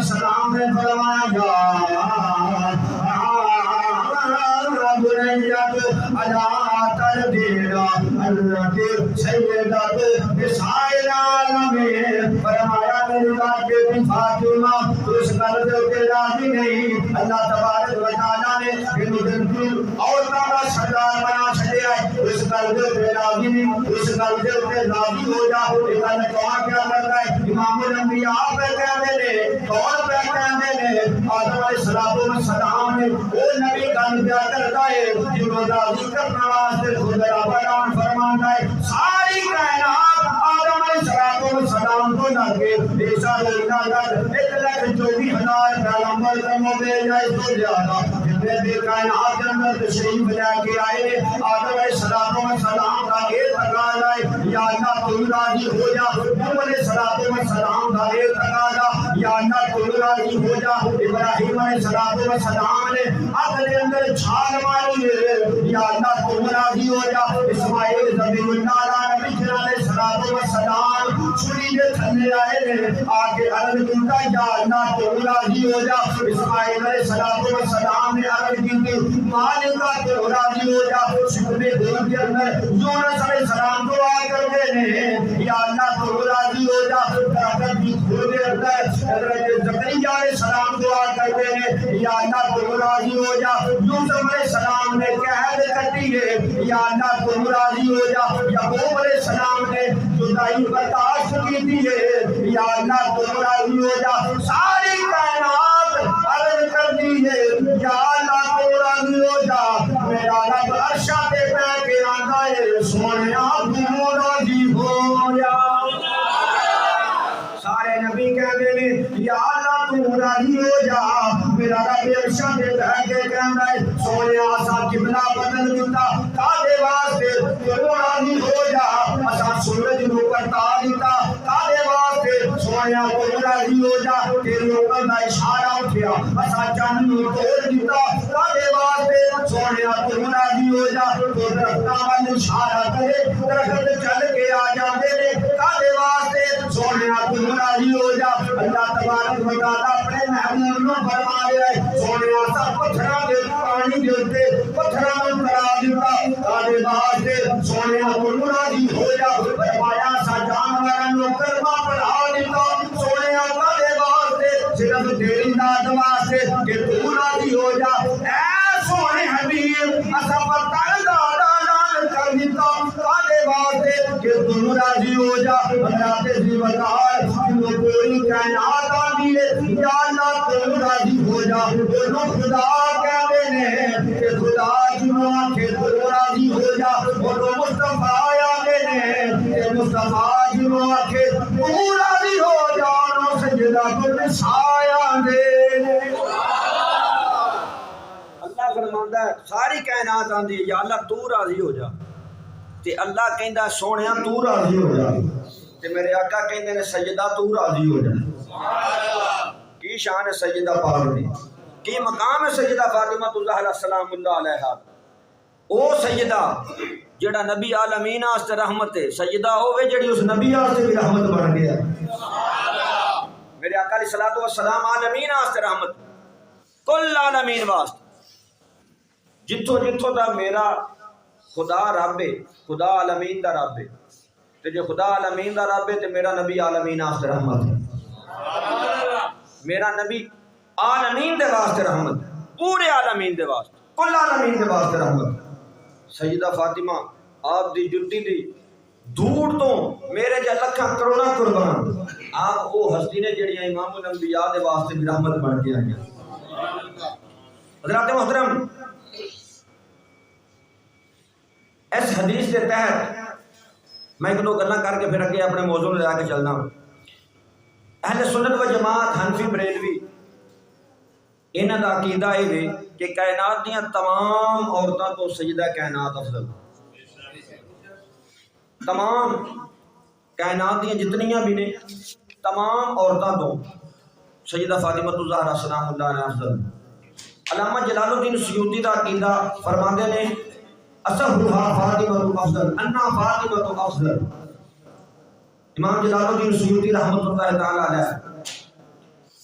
सलाम ने फरमाया अला तर देना अल्लाह के सैयदत मिसाइल आलम फरमाया मेरी बात बेटी फातिमा उस कर्ज के राजी नहीं। अल्लाह तबारक व तआला ने बिल्कुल और तारा सरदार बना छड़िया उस कर्ज के राजी नहीं, उस कर्ज के राजी हो जा। इतना दुआ क्या करता है इमामुल अंबिया पे कहते ने कौन पे कहते ने आदम अलैहिस्सलाम ने वो नबी का प्यार करता है जो राजी करने वास्ते खुदा बयान फरमाता है। सारी कायनात आदम अलैहिस्सलाम को लगे ऐसा लोग एक लाख 24,000 पैगंबर को भेजा इसको ज्यादा जितने भी कायनात के अंदर तशरीफ लेके आए आदम अलैहिस्सलाम का ये तकाजा है या अल्लाह तुम राजी हो जा। नूह अलैहिस्सलाम का ये तकाजा या अल्लाह तुम राजी हो जा। इब्राहीम अलैहिस्सलाम ने आग के अंदर छाल मारी है या अल्लाह तुम राजी हो जा। इस्माइल ज़बीहुल्लाह नबी अलैहिस्सलाम छुरी के थल्ले आए ने आके अर्ज किया या अल्लाह तुम राजी हो जा। इस्माइल अलैहिस्सलाम ने अर्ज की मालिक तुम राजी हो जा। शुक्र दिन के अंदर यूनुस अलैहिस्सलाम दुआ करते ने या अल्लाह तुम राजी हो जा। ताकत की खुद के अंदर हजरत ज़करिया अलैहिस्सलाम दुआ करते ने या अल्लाह तुम राजी हो जा। यूसुफ अलैहिस्सलाम ने कहद कटी है या अल्लाह तुम राजी हो जा। याकूब अलैहिस्सलाम ने जुदाई बर्दाश्त की थी है या अल्लाह तुम राजी हो जा। सारी कायनात अर्ज कर दी है या अल्लाह तुम राजी हो जा। मेरा रब अर्शा पे बैठ के आंदा है सोनिया तुम राजी हो जा। सारे नबी कहते ने या अल्लाह तुम राजी हो जा। मेरा रब अर्शा पे बैठ के कहंदा है सोनिया सा किबला बदल दिता कादे वास्ते तुम राजी हो जा। असा सूरज नु करता दिता कादे वास्ते सोनिया तुम राजी हो जा। तेरे ऊपर दा इशारा उठया असा चंद नु तोड़ दिता कादे वास्ते सोनिया तुम राजी हो जा। तो दरख्तां वाल इशारा करे दरख्त चल के आ जाते ने कादे वास्ते सोनिया तुम राजी हो जा। अल्लाह तबारक व तआला अपने महबूब नु फरमा रहा है सोनिया सा पत्थरां दे पानी दे उत्ते पत्थरां नु करा दिता कादे वास्ते सोनिया तुम राजी हो जा। फरमाया सा जानवरां नु कलमा पढ़ा दिता सोनिया कादे वास्ते सिर्फ तेरी दात वास्ते कि तू राजी हो जा। ऐ सोने हबीब असा पत्थर दा दान कर दिता कादे वास्ते कि तू राजी हो जा। अल्लाह के जीवदार जो कोई कायनात आंदी है या अल्लाह तुम राजी हो जा। दोनों खुदा कहते ने कि खुदा जिनो आखे तुम राजी हो जा। और मुस्तफा आते ने कि मुस्तफा जिनो आखे तू राजी हो जा। नो सजदा तुम साया दे। अल्लाह फरमांदा है सारी कायनात आंदी है या अल्लाह तू राजी हो जा। ते अल्लाह कहंदा सोहणिया तू राजी हो जा। ते मेरे आका कहंदे ने सैयदा तू राजी हो जा। की शान है सैयदा पाक दी, की मकाम है सैयदा फातिमा ज़हरा सलामुल्लाह अलैहा। ओ सैयदा जेड़ा नबी आलमीन वास्ते रहमत है सैयदा होवे जेड़ी उस नबी वास्ते भी रहमत बन गया। मेरे आका अलैहिस्सलातु वस्सलाम आलमीन वास्ते रहमत कुल आलमीन वास्ते। जिथों जिथों दा मेरा खुदा रब है खुदा आलमीन दा रब है ते जो खुदा आलमीन दा रब है ते मेरा नबी आलमीन वास्ते रहमत है। मेरा नबी आलमीन दे वास्ते रहमत पूरे आलमीन दे वास्ते कुल आलमीन दे वास्ते रहमत। सैयदा फातिमा आप दी जुट्टी दी धूड़ तो मेरे जा लखां करोड़ां कुर्बान आप वो हस्ती ने जेड़ियां इमामुल अंबिया दे वास्ते भी रहमत बन के आई। हज़रात मोहतरम इस हदीस के तहत मैं एक दो गल्लां करके फिर अगे अपने मौजू में लैके चलना। اہل سنت و جماعت حنفی بریلوی انہاں دا عقیدہ ہے کہ کائنات دیاں تمام عورتاں تو سیدہ کائنات افضل، تمام کائنات دیاں جتنیاں بھی نے تمام عورتاں تو سیدہ فاطمہ الزہرا سلام اللہ علیہ افضل۔ علامہ جلال الدین سیوطی دا عقیدہ فرماندے نے اصحھا فاطمہ افضل انا فاطمہ افضل۔ امام جلال الدین سیوطی رحمۃ اللہ تعالی علیہ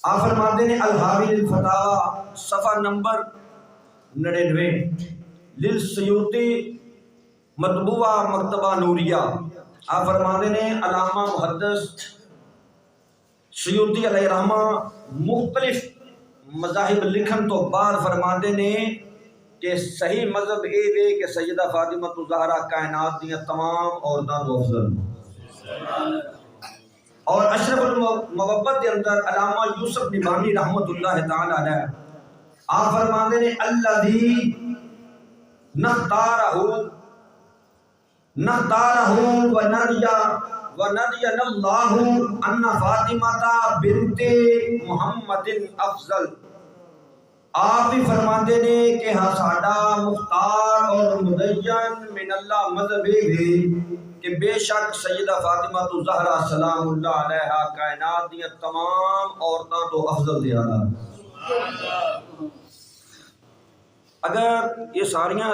آپ فرماتے ہیں الحاوی للفتاوی صفحہ نمبر 99 للسیوطی مطبوعہ مکتبہ نوریہ، آپ فرماتے ہیں علامہ محدث سیوطی علیہ رحمہ مختلف مذاہب لکھن تو بعد فرماتے ہیں کہ صحیح مذہب یہ ہے کہ سیدہ فاطمہ الزہرا کائنات دیاں تمام عورتاں تو افضل۔ اور اشرف الموبت کے اندر علامہ یوسف نبھانی رحمت اللہ تعالی علیہ آپ فرماتے ہیں الذی نختارہ وندین اللہ ان فاطمہ بنت محمد افضل۔ آپ بھی فرماتے ہیں کہ ہاں ساڈا مختار اور مدین من اللہ مذہب ہے کہ بے شک سیدہ فاطمہ الزہرا سلام اللہ علیہا کائنات دیاں تمام عورتاں تو افضل زیادہ۔ اگر یہ ساریاں